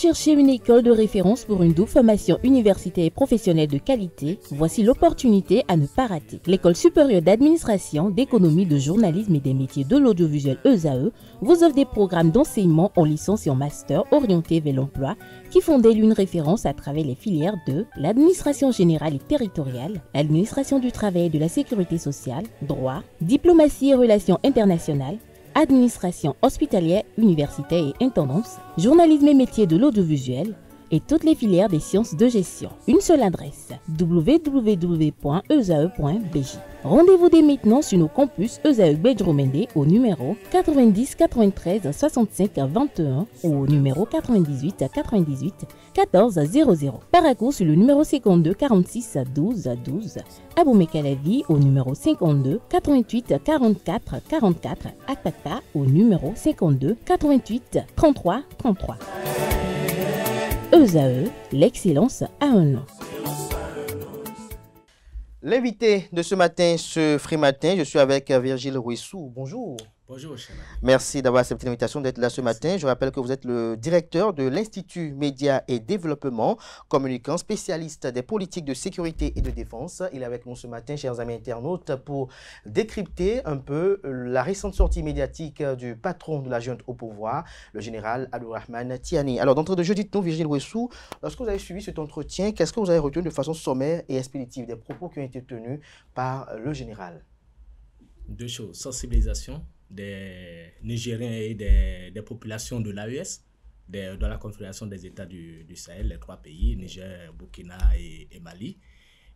cherchez une école de référence pour une double formation universitaire et professionnelle de qualité? Voici l'opportunité à ne pas rater. L'École supérieure d'administration, d'économie, de journalisme et des métiers de l'audiovisuel ESAE vous offre des programmes d'enseignement en licence et en master orientés vers l'emploi qui font d'elle une référence à travers les filières de l'administration générale et territoriale, l'administration du travail et de la sécurité sociale, droit, diplomatie et relations internationales, administration hospitalière, universitaire et intendance, journalisme et métiers de l'audiovisuel et toutes les filières des sciences de gestion. Une seule adresse, www.esae.bj. Rendez-vous dès maintenant sur nos campus ESAE Bedromende au numéro 90 93 65 21 ou au numéro 98 98 14 00. Paracourt sur le numéro 52 46 12 12. Aboumé-Calavi au numéro 52 88 44 44. Akpata au numéro 52 88 33 33. ESAE, l'excellence a un nom. L'invité de ce matin, ce frais matin, je suis avec Virgile Rouissou. Bonjour. Bonjour, cher. Merci d'avoir accepté l'invitation d'être là ce matin. Je rappelle que vous êtes le directeur de l'Institut Médias et Développement, communicant, spécialiste des politiques de sécurité et de défense. Il est avec nous ce matin, chers amis internautes, pour décrypter un peu la récente sortie médiatique du patron de la junte au pouvoir, le général Abdourahmane Tiani. Alors, d'entrée de jeu, dites-nous, Virgile Rouissou, lorsque vous avez suivi cet entretien, qu'est-ce que vous avez retenu de façon sommaire et expéditive des propos qui ont été tenus par le général? Deux choses. Sensibilisation des Nigériens et des populations de l'AES, de la Confédération des États du Sahel, les trois pays, Niger, Burkina et Mali.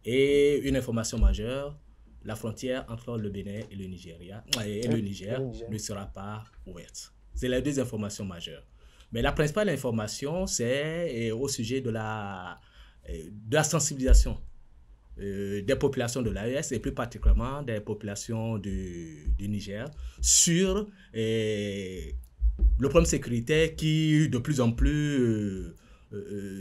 Et une information majeure, la frontière entre le Bénin et le Nigeria et le Niger ne sera pas ouverte. C'est les deux informations majeures. Mais la principale information, c'est au sujet de la sensibilisation des populations de l'AES et plus particulièrement des populations du Niger sur le problème sécuritaire qui de plus en plus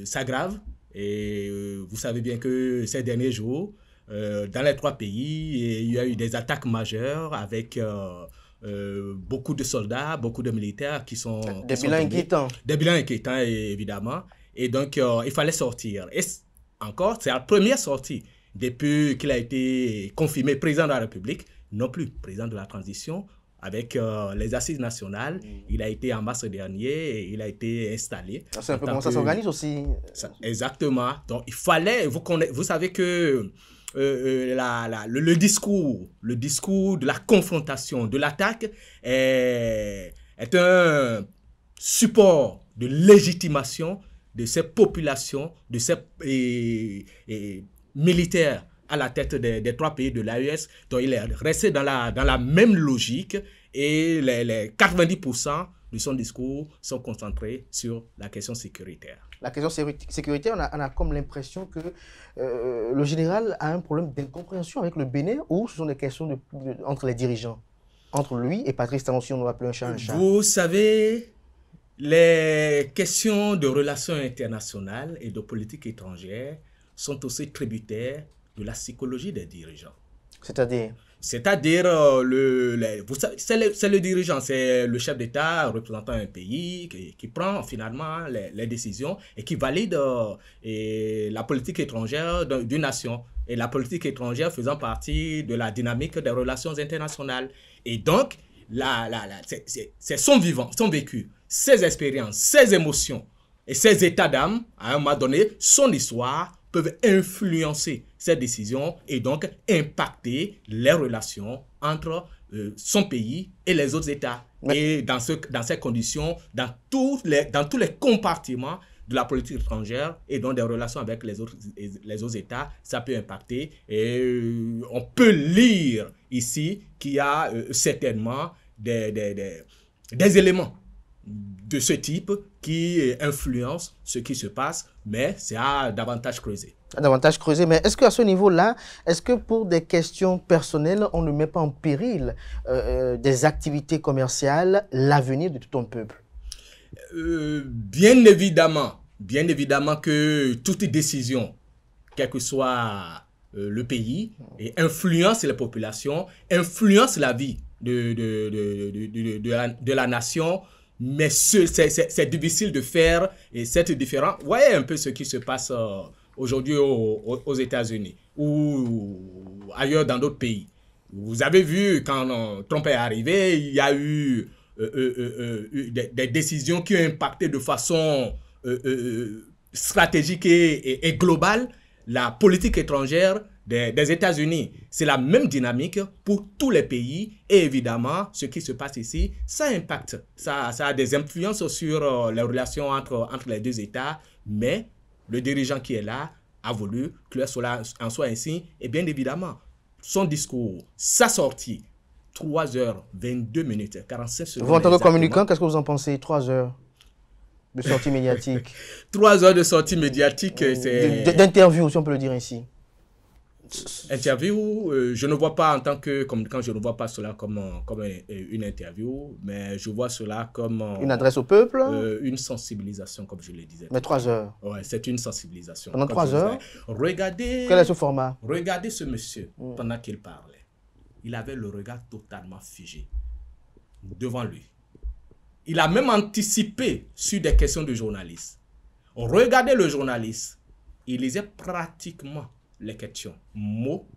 s'aggrave. Et vous savez bien que ces derniers jours, dans les trois pays, il y a eu des attaques majeures avec beaucoup de soldats, beaucoup de militaires qui sont... Des bilans inquiétants. Des bilans inquiétants, évidemment. Et donc, il fallait sortir. Et encore, c'est la première sortie depuis qu'il a été confirmé président de la République, non plus président de la transition, avec les assises nationales. Il a été en mars dernier et il a été installé. C'est un peu comment ça s'organise aussi. Exactement. Donc, il fallait, vous savez que le discours de la confrontation, de l'attaque est un support de légitimation de ces populations, de ces militaires à la tête des trois pays de l'AES. Donc, il est resté dans la même logique et les 90% de son discours sont concentrés sur la question sécuritaire. La question sécuritaire, on a comme l'impression que le général a un problème d'incompréhension avec le Bénin ou ce sont des questions entre les dirigeants, entre lui et Patrice Talon, si on doit appeler un chat un chat. Vous savez, les questions de relations internationales et de politique étrangère sont aussi tributaires de la psychologie des dirigeants. C'est-à-dire, c'est le dirigeant, c'est le chef d'État représentant un pays qui prend finalement les décisions et qui valide la politique étrangère d'une nation. Et la politique étrangère faisant partie de la dynamique des relations internationales. Et donc, c'est son vivant, son vécu, ses expériences, ses émotions et ses états d'âme, à un moment donné, son histoire, peuvent influencer ces décisions et donc impacter les relations entre son pays et les autres États. Et dans ces conditions, dans tous les compartiments de la politique étrangère et dans des relations avec les autres États, ça peut impacter. Et on peut lire ici qu'il y a certainement des éléments de ce type qui influence ce qui se passe, mais c'est à davantage creuser. Davantage creuser, mais est-ce qu'à ce niveau-là, est-ce que pour des questions personnelles, on ne met pas en péril des activités commerciales, l'avenir de tout un peuple? Bien évidemment que toute décision, quel que soit le pays, influence les populations, influence la vie de la nation, Mais c'est difficile de faire et c'est différent. Voyez un peu ce qui se passe aujourd'hui aux États-Unis ou ailleurs dans d'autres pays. Vous avez vu, quand Trump est arrivé, il y a eu des décisions qui ont impacté de façon stratégique et globale la politique étrangère des États-Unis. C'est la même dynamique pour tous les pays et évidemment, ce qui se passe ici, ça impacte. Ça a des influences sur les relations entre les deux États, mais le dirigeant qui est là a voulu que cela en soit ainsi et bien évidemment, son discours, sa sortie, 3h22, 45 secondes. Vous, en tant que communicant, qu'est-ce que vous en pensez? 3 heures de sortie médiatique. 3 heures de sortie médiatique, c'est... D'interview, si on peut le dire ainsi. Interview, je ne vois pas en tant que communicant, je ne vois pas cela comme une interview, mais je vois cela comme... une adresse au peuple? Une sensibilisation, comme je le disais. Mais 3 heures? Ouais, c'est une sensibilisation. Pendant 3 heures? Regardez... Quel est ce format? Regardez ce monsieur, pendant qu'il parlait. Il avait le regard totalement figé devant lui. Il a même anticipé sur des questions de journalistes. Regardez le journaliste. Il lisait pratiquement les questions, mot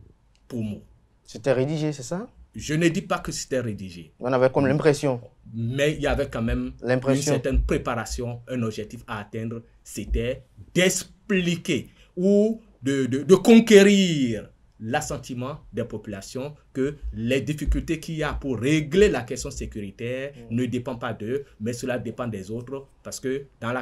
pour mot. C'était rédigé, c'est ça? Je ne dis pas que c'était rédigé. On avait comme l'impression. Mais il y avait quand même une certaine préparation, un objectif à atteindre. C'était d'expliquer ou de conquérir l'assentiment des populations que les difficultés qu'il y a pour régler la question sécuritaire ne dépendent pas d'eux, mais cela dépend des autres parce que dans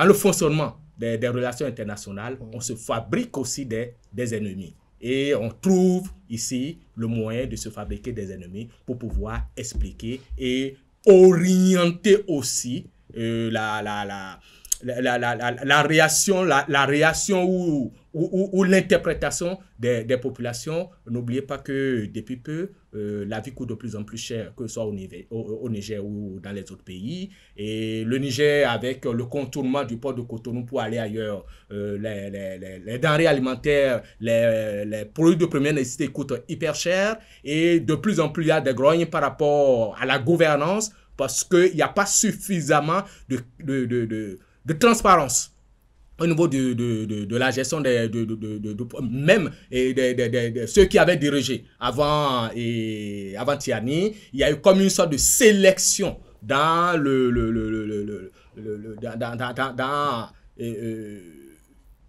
le fonctionnement des relations internationales, on se fabrique aussi des ennemis. Et on trouve ici le moyen de se fabriquer des ennemis pour pouvoir expliquer et orienter aussi la réaction ou l'interprétation des populations. N'oubliez pas que depuis peu, la vie coûte de plus en plus cher, que ce soit au Niger ou dans les autres pays. Et le Niger, avec le contournement du port de Cotonou pour aller ailleurs, les denrées alimentaires, les produits de première nécessité coûtent hyper cher. Et de plus en plus, il y a des grognes par rapport à la gouvernance parce qu'il n'y a pas suffisamment de transparence au niveau de la gestion même de ceux qui avaient dirigé avant Tiani. Il y a eu comme une sorte de sélection dans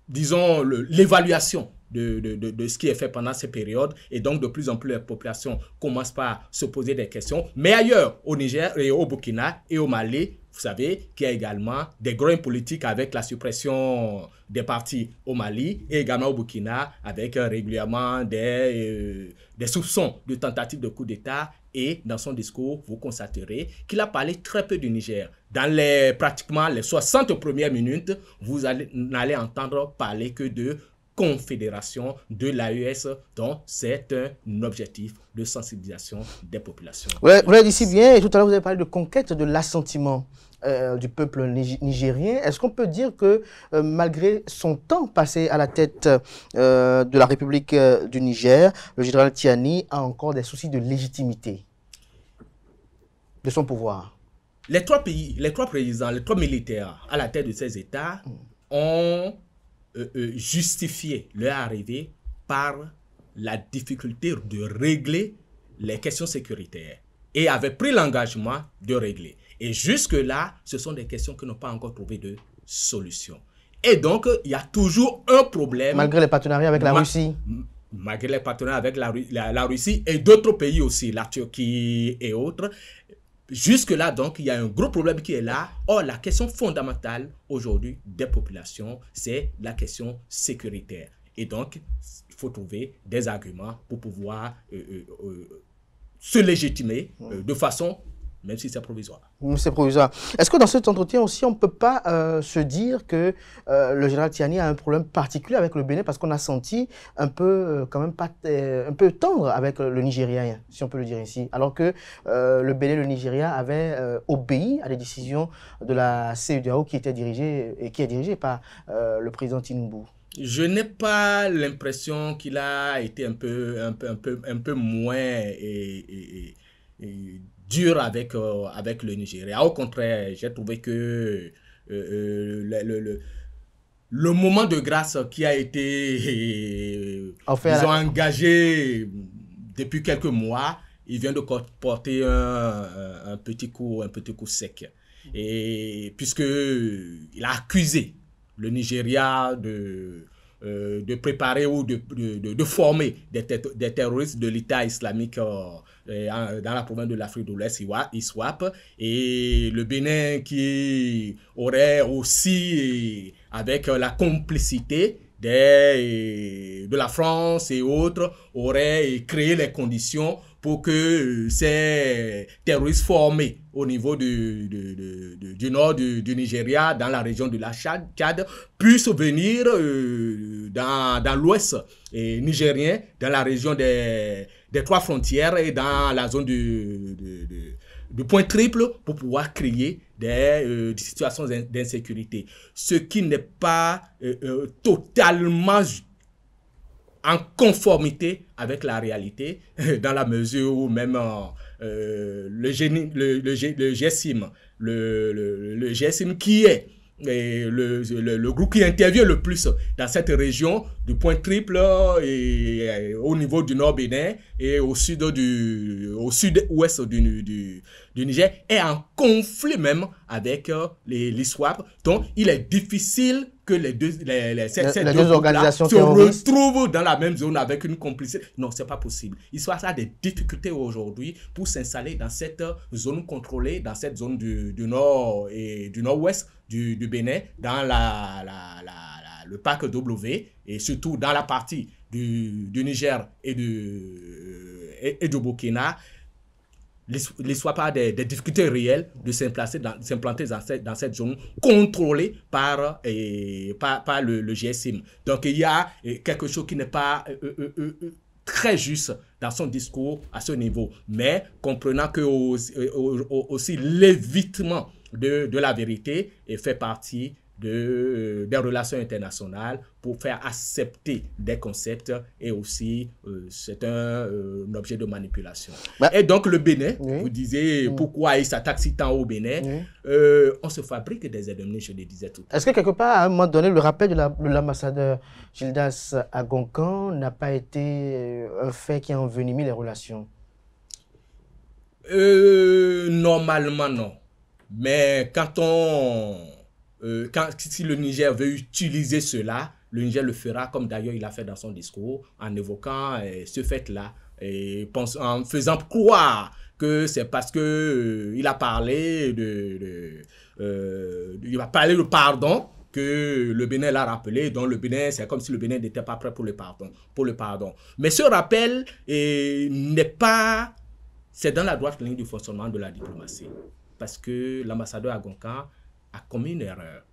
disons l'évaluation de ce qui est fait pendant ces périodes et donc de plus en plus les populations commencent par se poser des questions. Mais ailleurs, au Niger et au Burkina et au Mali, vous savez qu'il y a également des groins politiques avec la suppression des partis au Mali et également au Burkina avec régulièrement des soupçons de tentatives de coup d'État. Et dans son discours, vous constaterez qu'il a parlé très peu du Niger. Dans pratiquement les 60 premières minutes, vous n'allez entendre parler que de confédération de l'AES, dont c'est un objectif de sensibilisation des populations. Ouais, vous l'avez dit si bien, et tout à l'heure vous avez parlé de conquête de l'assentiment du peuple nigérien. Est-ce qu'on peut dire que malgré son temps passé à la tête de la République du Niger, le général Tiani a encore des soucis de légitimité de son pouvoir? Les trois présidents, les trois militaires à la tête de ces États ont justifié leur arrivée par la difficulté de régler les questions sécuritaires et avaient pris l'engagement de régler. Et jusque-là, ce sont des questions qui n'ont pas encore trouvé de solution. Et donc, il y a toujours un problème. Malgré les partenariats avec la Russie. Malgré les partenariats avec la Russie et d'autres pays aussi, la Turquie et autres. Jusque-là, donc, il y a un gros problème qui est là. Or, la question fondamentale aujourd'hui des populations, c'est la question sécuritaire. Et donc, il faut trouver des arguments pour pouvoir se légitimer de façon, même si c'est provisoire. C'est provisoire. Est-ce que dans cet entretien aussi, on ne peut pas se dire que le général Tiani a un problème particulier avec le Bénin parce qu'on a senti un peu, quand même, un peu tendre avec le Nigérien, si on peut le dire ici, alors que le Bénin et le Nigeria avaient obéi à des décisions de la CEDEAO qui était dirigée par le président Tinubu. Je n'ai pas l'impression qu'il a été un peu moins dur avec, avec le Nigeria. Au contraire, j'ai trouvé que le moment de grâce qui a été disons, engagé depuis quelques mois, il vient de porter un petit coup sec. Et puisque il a accusé le Nigeria de préparer ou de former des terroristes de l'État islamique dans la province de l'Afrique de l'Ouest, ISWAP, et le Bénin qui aurait aussi, avec la complicité de la France et autres, aurait créé les conditions pour que ces terroristes formés au niveau du nord du Nigeria, dans la région de la Tchad, puissent venir dans l'ouest nigérien, dans la région des trois frontières et dans la zone du point triple pour pouvoir créer des situations d'insécurité. Ce qui n'est pas totalement en conformité avec la réalité, dans la mesure où même le GSIM qui est le groupe qui intervient le plus dans cette région du point triple et au niveau du nord Bénin et au sud-ouest du Niger est en conflit même avec l'ISWAP. Donc il est difficile que ces deux organisations se retrouvent dans la même zone avec une complicité. Non, c'est pas possible. l'ISWAP a des difficultés aujourd'hui pour s'installer dans cette zone contrôlée, dans cette zone du nord et du nord-ouest du Bénin, dans le parc W et surtout dans la partie du Niger et du Burkina. L'ISWAP a des difficultés réelles de s'implanter dans cette zone contrôlée par le GSIM. Donc il y a quelque chose qui n'est pas très juste dans son discours à ce niveau. Mais comprenant que aussi l'évitement de la vérité fait partie des relations internationales pour faire accepter des concepts et aussi c'est un objet de manipulation. Et donc le Bénin, vous disiez pourquoi il s'attaque si tant au Bénin, on se fabrique des ennemis, je le disais tout à l'heure. Est-ce que quelque part, à un moment donné, le rappel de l'ambassadeur Gildas Agonkan n'a pas été un fait qui a envenimé les relations? Normalement non. Mais si le Niger veut utiliser cela, le Niger le fera comme d'ailleurs il a fait dans son discours en évoquant ce fait-là et en faisant croire que c'est parce que il a parlé il a parlé de pardon que le Bénin l'a rappelé. Donc le Bénin, c'est comme si le Bénin n'était pas prêt pour le pardon. Mais ce rappel n'est pas... C'est dans la droite ligne du fonctionnement de la diplomatie. Parce que l'ambassadeur Agonkan a commis une erreur.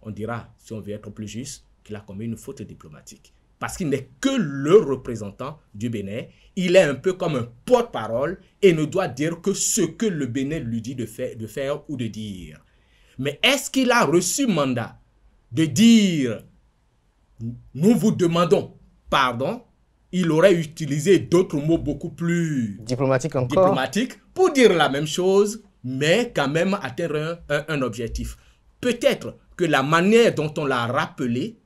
On dira, si on veut être plus juste, qu'il a commis une faute diplomatique. Parce qu'il n'est que le représentant du Bénin. Il est un peu comme un porte-parole et ne doit dire que ce que le Bénin lui dit de faire ou de dire. Mais est-ce qu'il a reçu mandat de dire « Nous vous demandons pardon », il aurait utilisé d'autres mots beaucoup plus diplomatiques pour dire la même chose, mais quand même atteindre un objectif. Peut-être que la manière dont on l'a rappelé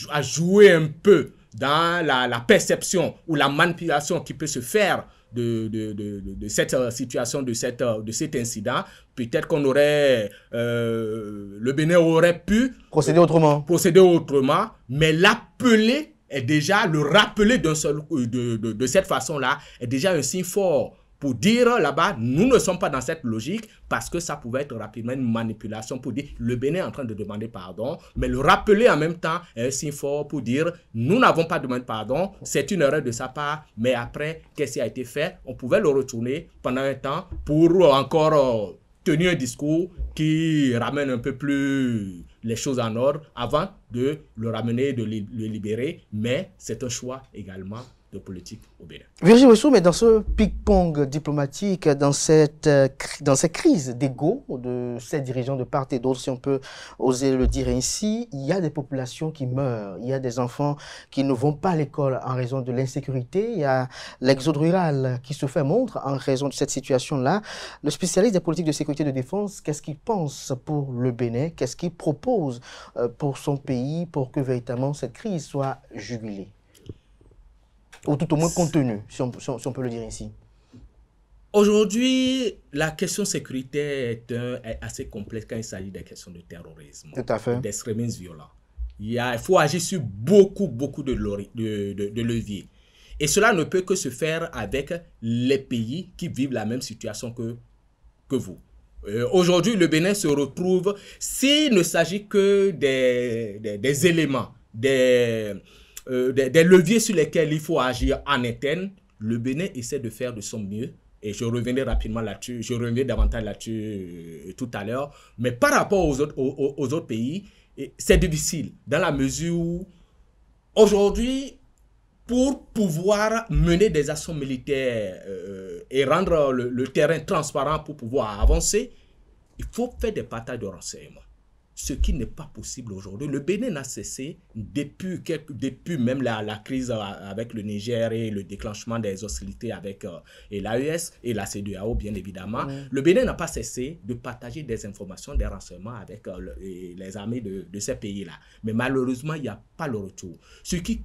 a joué un peu dans la perception ou la manipulation qui peut se faire de cette situation, de cet incident. Peut-être qu'on aurait, le Bénin aurait pu procéder autrement, mais l'appeler est déjà, le rappeler de cette façon-là est déjà un signe fort pour dire là-bas, nous ne sommes pas dans cette logique parce que ça pouvait être rapidement une manipulation pour dire le Bénin est en train de demander pardon, mais le rappeler en même temps est un signe fort pour dire nous n'avons pas demandé pardon, c'est une erreur de sa part, mais après, qu'est-ce qui a été fait? On pouvait le retourner pendant un temps pour encore tenir un discours qui ramène un peu plus les choses en ordre avant de le ramener, de le libérer, mais c'est un choix également de politique au Bénin. Virgile Ouessou, mais dans ce ping-pong diplomatique, dans ces crises d'ego de ces dirigeants de part et d'autre, si on peut oser le dire ainsi, il y a des populations qui meurent, il y a des enfants qui ne vont pas à l'école en raison de l'insécurité, il y a l'exode rural qui se fait montre en raison de cette situation-là. Le spécialiste des politiques de sécurité et de défense, qu'est-ce qu'il pense pour le Bénin? Qu'est-ce qu'il propose pour son pays pour que véritablement cette crise soit jugulée? Ou tout au moins contenu, si on peut le dire ainsi. Aujourd'hui, la question sécuritaire est assez complexe quand il s'agit des questions de terrorisme, d'extrémisme violent. Il faut agir sur beaucoup de leviers. Et cela ne peut que se faire avec les pays qui vivent la même situation que vous. Aujourd'hui, le Bénin se retrouve, s'il ne s'agit que des éléments, des leviers sur lesquels il faut agir en interne, le Bénin essaie de faire de son mieux. Et je reviendrai rapidement là-dessus, je reviendrai davantage là-dessus tout à l'heure. Mais par rapport aux autres pays, c'est difficile dans la mesure où aujourd'hui, pour pouvoir mener des actions militaires et rendre le terrain transparent pour pouvoir avancer, il faut faire des partages de renseignements. Ce qui n'est pas possible aujourd'hui. Le Bénin n'a cessé, depuis même la crise avec le Niger et le déclenchement des hostilités avec l'AES et la CEDEAO, bien évidemment, le Bénin n'a pas cessé de partager des informations, des renseignements avec les armées de ces pays-là. Mais malheureusement, il n'y a pas le retour. Ce qui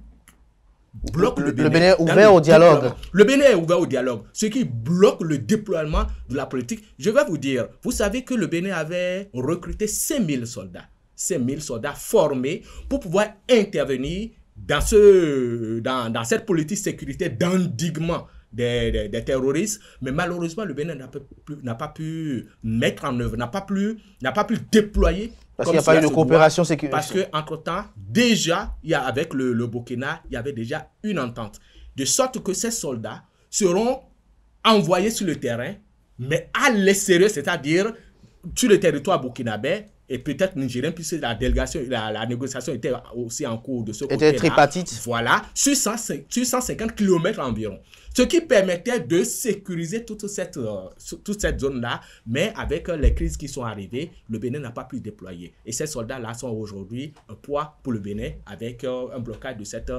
bloque le Bénin est ouvert au dialogue. Le Bénin est ouvert au dialogue. Ce qui bloque le déploiement de la politique. Je vais vous dire, vous savez que le Bénin avait recruté 5000 soldats. 5000 soldats formés pour pouvoir intervenir dans cette politique sécuritaire d'endiguement des terroristes. Mais malheureusement, le Bénin n'a pas pu mettre en œuvre, n'a pas pu déployer. Parce qu'il n'y a pas eu de coopération sécuritaire. Parce qu'entre-temps, déjà, avec le Burkina, il y avait déjà une entente. De sorte que ces soldats seront envoyés sur le terrain, mais à l'extérieur, c'est-à-dire sur le territoire burkinabé, et peut-être nigérien, puisque la négociation était aussi en cours de ce côté-là. Était tripartite. Voilà, sur 150 km environ. Ce qui permettait de sécuriser toute cette zone-là, mais avec les crises qui sont arrivées, le Bénin n'a pas pu déployer. Et ces soldats-là sont aujourd'hui un poids pour le Bénin avec un blocage de cette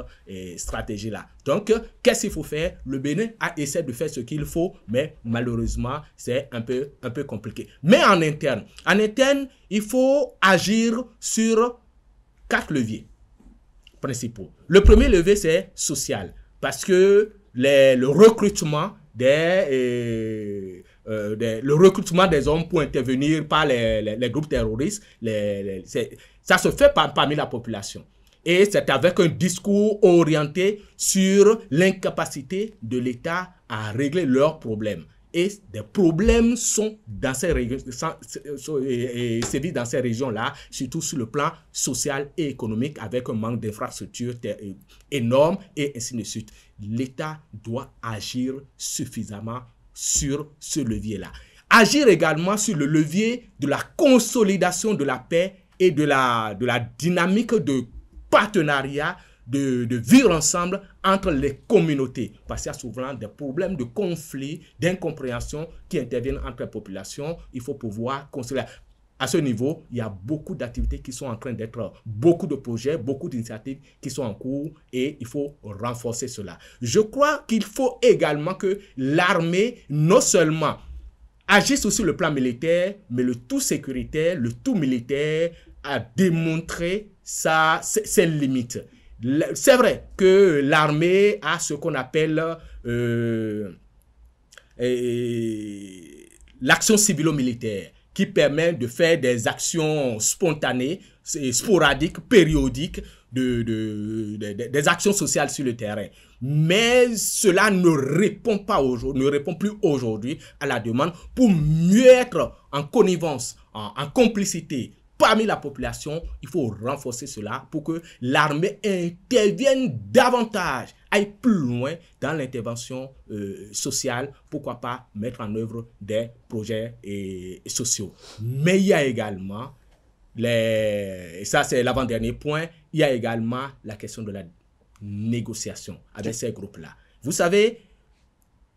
stratégie-là. Donc, qu'est-ce qu'il faut faire? Le Bénin essaie de faire ce qu'il faut, mais malheureusement, c'est un peu compliqué. Mais en interne, il faut agir sur 4 leviers principaux. Le premier levier, c'est social, parce que le recrutement des hommes pour intervenir par les groupes terroristes, ça se fait parmi la population. Et c'est avec un discours orienté sur l'incapacité de l'État à régler leurs problèmes. Et des problèmes sont dans ces régions, sévissent dans ces régions-là, surtout sur le plan social et économique, avec un manque d'infrastructures énorme et ainsi de suite. L'État doit agir suffisamment sur ce levier-là. Agir également sur le levier de la consolidation de la paix et de la dynamique de partenariat, de vivre ensemble entre les communautés, parce qu'il y a souvent des problèmes de conflit, d'incompréhension qui interviennent entre les populations. Il faut pouvoir construire. À ce niveau, il y a beaucoup d'activités qui sont en train d'être, beaucoup de projets, beaucoup d'initiatives qui sont en cours et il faut renforcer cela. Je crois qu'il faut également que l'armée, non seulement agisse sur le plan militaire, mais le tout sécuritaire, le tout militaire a démontré ses limites. C'est vrai que l'armée a ce qu'on appelle l'action civilo-militaire, qui permet de faire des actions spontanées, sporadiques, périodiques, des actions sociales sur le terrain. Mais cela ne répond plus aujourd'hui à la demande pour mieux être en connivence, en complicité parmi la population. Il faut renforcer cela pour que l'armée intervienne davantage, aille plus loin dans l'intervention sociale, pourquoi pas mettre en œuvre des projets sociaux. Mais il y a également, et ça c'est l'avant-dernier point, il y a également la question de la négociation avec ces groupes-là. Vous savez,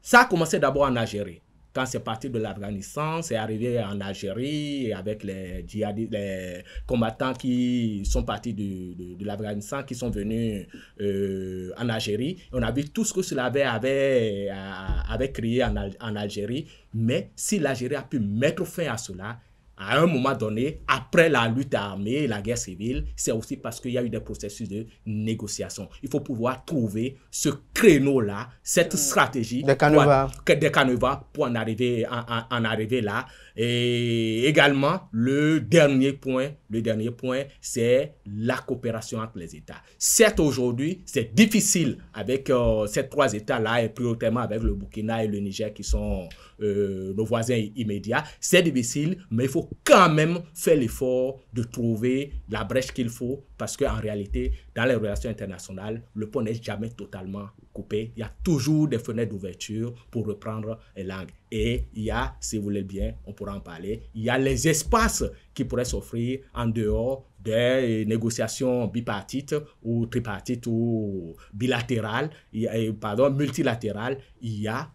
ça a commencé d'abord en Algérie. Quand c'est parti de l'Afghanistan, c'est arrivé en Algérie avec les djihadistes, les combattants qui sont partis de l'Afghanistan, qui sont venus en Algérie. On a vu tout ce que cela avait créé en Algérie. Mais si l'Algérie a pu mettre fin à cela, à un moment donné, après la lutte armée, la guerre civile, c'est aussi parce qu'il y a eu des processus de négociation. Il faut pouvoir trouver ce créneau-là, cette stratégie, des canevas pour en arriver là. Et également, le dernier point, c'est la coopération entre les États. Certes, aujourd'hui, c'est difficile avec ces trois États-là, et prioritairement avec le Burkina et le Niger qui sont nos voisins immédiats. C'est difficile, mais il faut quand même faire l'effort de trouver la brèche qu'il faut, parce qu'en réalité, dans les relations internationales, le pont n'est jamais totalement coupé. Il y a toujours des fenêtres d'ouverture pour reprendre les langues. Et il y a, si vous voulez bien, on pourra en parler, il y a les espaces qui pourraient s'offrir en dehors des négociations bipartites ou tripartites ou bilatérales, multilatérales. Il y a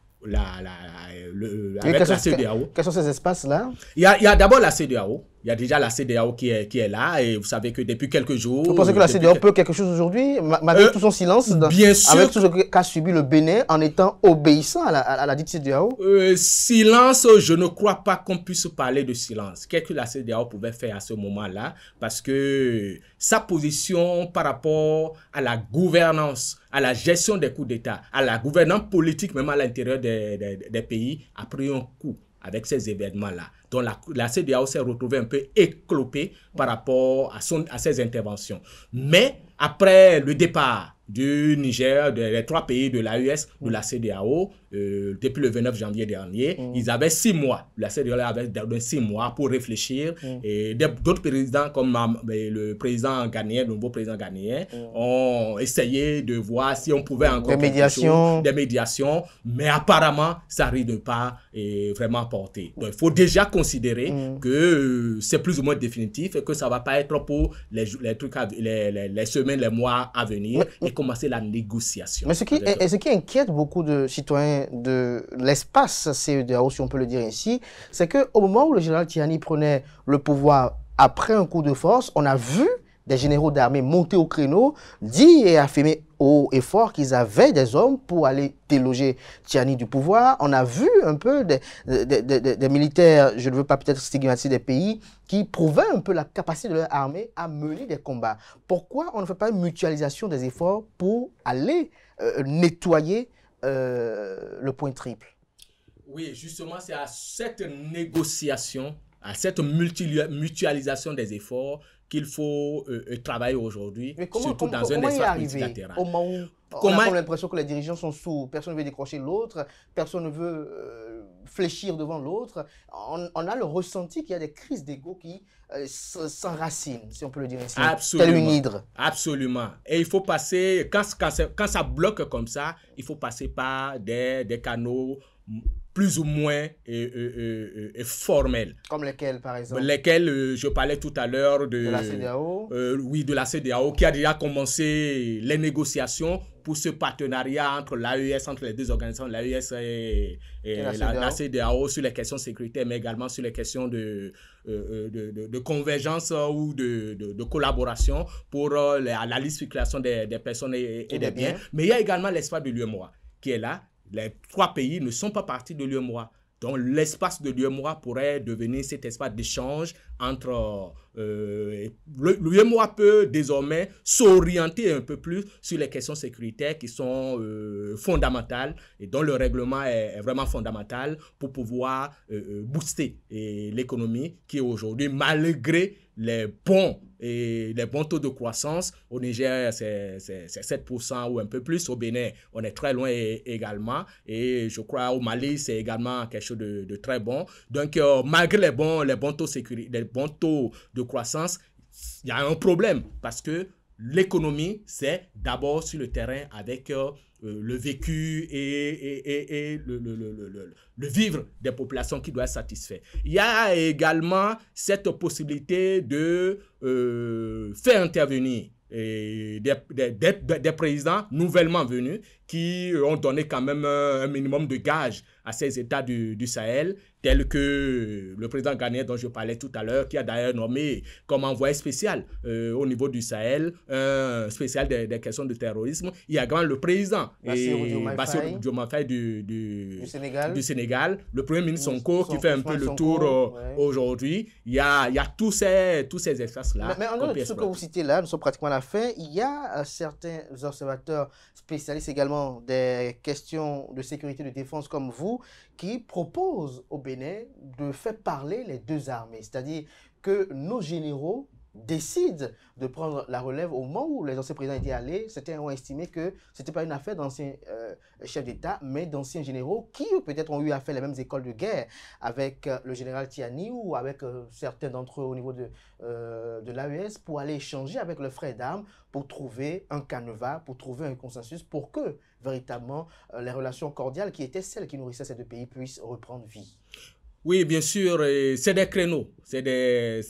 avec la CEDEAO. Quels sont ces espaces-là? Il y a d'abord la CEDEAO. Il y a déjà la CEDEAO qui est là, et vous savez que depuis quelques jours... Vous pensez que la CEDEAO peut quelque chose aujourd'hui, malgré tout son silence, bien sûr, avec tout ce qu'a subi le Bénin en étant obéissant à la dite CEDEAO? Silence, je ne crois pas qu'on puisse parler de silence. Qu'est-ce que la CEDEAO pouvait faire à ce moment-là? Parce que sa position par rapport à la gouvernance, à la gestion des coups d'État, à la gouvernance politique, même à l'intérieur des pays, a pris un coup avec ces événements-là. Donc la CEDEAO s'est retrouvée un peu éclopée par rapport à ses interventions. Mais après le départ du Niger, des trois pays de l'AES, de la CEDEAO, depuis le 29 janvier dernier, ils avaient 6 mois. La CEDEAO avait donné 6 mois pour réfléchir. Et d'autres présidents, comme le président ghanéen, le nouveau président ghanéen, ont essayé de voir si on pouvait encore des médiations, mais apparemment, ça risque de pas vraiment porter. Donc, il faut déjà considérer que c'est plus ou moins définitif et que ça va pas être pour les semaines, les mois à venir, et commencer la négociation. Mais ce qui inquiète beaucoup de citoyens de l'espace CEDEAO, si on peut le dire ainsi, c'est qu'au moment où le général Tiani prenait le pouvoir après un coup de force, on a vu des généraux d'armée monter au créneau, dire et affirmer haut et fort qu'ils avaient des hommes pour aller déloger Tiani du pouvoir. On a vu un peu des militaires, je ne veux pas peut-être stigmatiser des pays, qui prouvaient un peu la capacité de leur armée à mener des combats. Pourquoi on ne fait pas une mutualisation des efforts pour aller nettoyer le point triple? Oui, justement, c'est à cette négociation, à cette mutualisation des efforts qu'il faut travailler aujourd'hui, surtout dans un espace multilatéral. Au moment où on a l'impression que les dirigeants sont sourds, personne ne veut décrocher l'autre, personne ne veut fléchir devant l'autre. On a le ressenti qu'il y a des crises d'ego qui s'enracinent, si on peut le dire ainsi. Absolument. Telle une hydre. Absolument. Et il faut passer, quand ça bloque comme ça, il faut passer par des canaux plus ou moins formels. Comme lesquels, par exemple? Lesquels, je parlais tout à l'heure de la CEDEAO. Oui, de la CEDEAO, qui a déjà commencé les négociations pour ce partenariat entre l'AES, entre les deux organisations, l'AES et la CEDEAO, sur les questions sécuritaires, mais également sur les questions de convergence ou de collaboration pour la libre circulation des personnes et des biens. Mais il y a également l'espace de l'UEMOA qui est là. Les 3 pays ne sont pas partis de l'UEMOA. Donc, l'espace de l'UEMOA pourrait devenir cet espace d'échange entre... l'UEMOA peut désormais s'orienter un peu plus sur les questions sécuritaires qui sont fondamentales et dont le règlement est vraiment fondamental pour pouvoir booster l'économie qui est aujourd'hui, malgré les bons taux de croissance. Au Niger, c'est 7% ou un peu plus. Au Bénin, on est très loin également. Et je crois au Mali, c'est également quelque chose de très bon. Donc, malgré les bons taux de croissance, il y a un problème parce que l'économie, c'est d'abord sur le terrain avec le vécu et le vivre des populations qui doit être satisfait. Il y a également cette possibilité de faire intervenir des présidents nouvellement venus qui ont donné quand même un minimum de gages à ces États du Sahel, tels que le président ghanéen dont je parlais tout à l'heure, qui a d'ailleurs nommé comme envoyé spécial au niveau du Sahel, spécial des questions de terrorisme. Il y a également le président Bassirou Diomaye Faye du Sénégal, le premier ministre Sonko qui fait un peu le tour aujourd'hui. Il y a tous ces espaces-là. Mais en dehors de ce que vous citez là, nous sommes pratiquement à la fin, il y a certains observateurs spécialistes également des questions de sécurité et de défense comme vous qui proposent au Bénin de faire parler les deux armées, c'est-à-dire que nos généraux décident de prendre la relève au moment où les anciens présidents étaient allés. Certains ont estimé que ce n'était pas une affaire d'anciens chefs d'État, mais d'anciens généraux qui peut-être ont eu à faire les mêmes écoles de guerre avec le général Tiani ou avec certains d'entre eux au niveau de l'AES pour aller échanger avec leurs frères d'armes pour trouver un canevas, pour trouver un consensus pour que véritablement les relations cordiales qui étaient celles qui nourrissaient ces deux pays puissent reprendre vie. Oui, bien sûr, c'est des créneaux, c'est des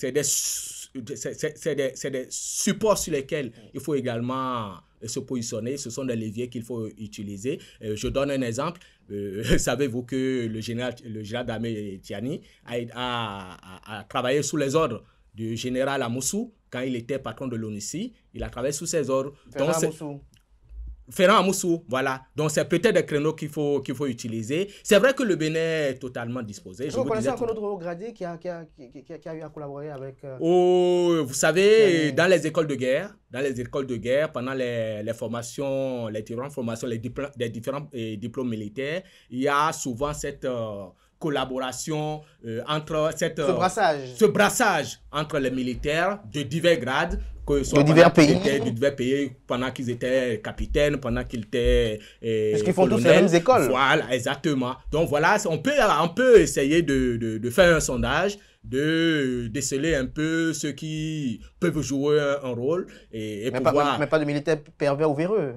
supports sur lesquels il faut également se positionner. Ce sont des leviers qu'il faut utiliser. Je donne un exemple. Savez-vous que le général d'armée Tiani a travaillé sous les ordres du général Amoussou quand il était patron de l'ONUCI. Il a travaillé sous ses ordres. Ferrand Amoussou, voilà. Donc, c'est peut-être des créneaux qu'il faut utiliser. C'est vrai que le Bénin est totalement disposé. Vous connaissez encore d'autres hauts gradés qui a eu à collaborer avec... vous savez, dans les écoles de guerre, pendant les formations, les différentes formations, des différents diplômes militaires, il y a souvent cette... collaboration entre ce brassage entre les militaires de divers grades, de divers pays, pendant qu'ils étaient capitaines, pendant qu'ils étaient puisqu'ils font tous les mêmes écoles. Voilà, exactement. Donc voilà, on peut essayer de faire un sondage, de déceler un peu ceux qui peuvent jouer un rôle mais pas de militaires pervers ou véreux.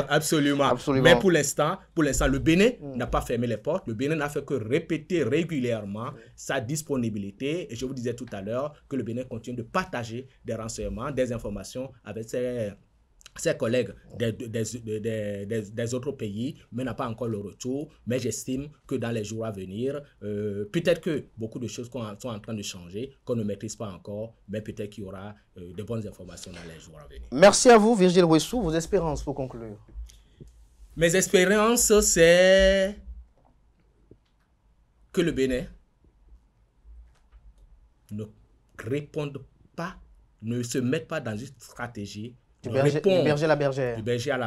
Absolument. Mais pour l'instant, le Bénin n'a pas fermé les portes. Le Bénin n'a fait que répéter régulièrement sa disponibilité. Et je vous disais tout à l'heure que le Bénin continue de partager des renseignements, des informations avec ses collègues des autres pays, mais n'a pas encore le retour. Mais j'estime que dans les jours à venir, peut-être que beaucoup de choses sont en train de changer, qu'on ne maîtrise pas encore, mais peut-être qu'il y aura de bonnes informations dans les jours à venir. Merci à vous, Virgile Ouessou. Vos espérances pour conclure? Mes espérances, c'est que le Bénin ne réponde pas, ne se mette pas dans une stratégie du berger à la bergère. Du berger à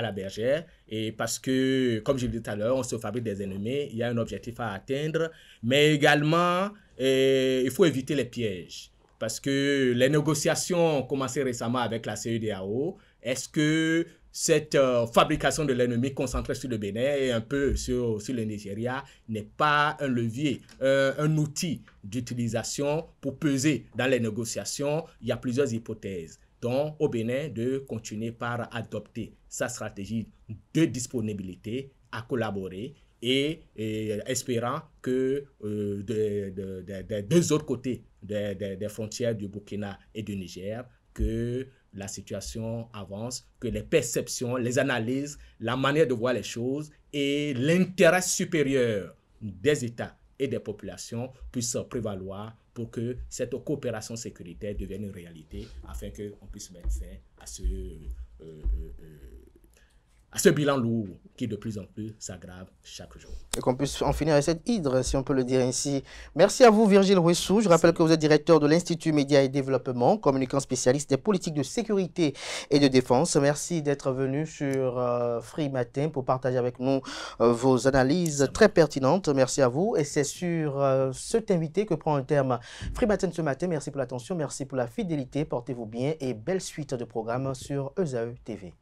la bergère. Et parce que, comme je l'ai dit tout à l'heure, on se fabrique des ennemis, il y a un objectif à atteindre, mais également, il faut éviter les pièges. Parce que les négociations ont commencé récemment avec la CEDEAO. Est-ce que cette fabrication de l'ennemi concentrée sur le Bénin et un peu sur le Nigeria n'est pas un levier, un outil d'utilisation pour peser dans les négociations? Il y a plusieurs hypothèses. Donc, au Bénin, de continuer par adopter sa stratégie de disponibilité à collaborer et espérant que des deux autres côtés des frontières du Burkina et du Niger, que la situation avance, que les perceptions, les analyses, la manière de voir les choses et l'intérêt supérieur des États et des populations puissent prévaloir pour que cette coopération sécuritaire devienne une réalité afin qu'on puisse mettre fin à ce bilan lourd qui de plus en plus s'aggrave chaque jour. Et qu'on puisse en finir avec cette hydre, si on peut le dire ainsi. Merci à vous, Virgile Ouessou. Je rappelle que vous êtes directeur de l'Institut Médias et Développement, communicant spécialiste des politiques de sécurité et de défense. Merci d'être venu sur Free Matin pour partager avec nous vos analyses très pertinentes. Merci à vous. Et c'est sur cet invité que prend un terme Free Matin ce matin. Merci pour l'attention, merci pour la fidélité. Portez-vous bien et belle suite de programmes sur ESAE TV.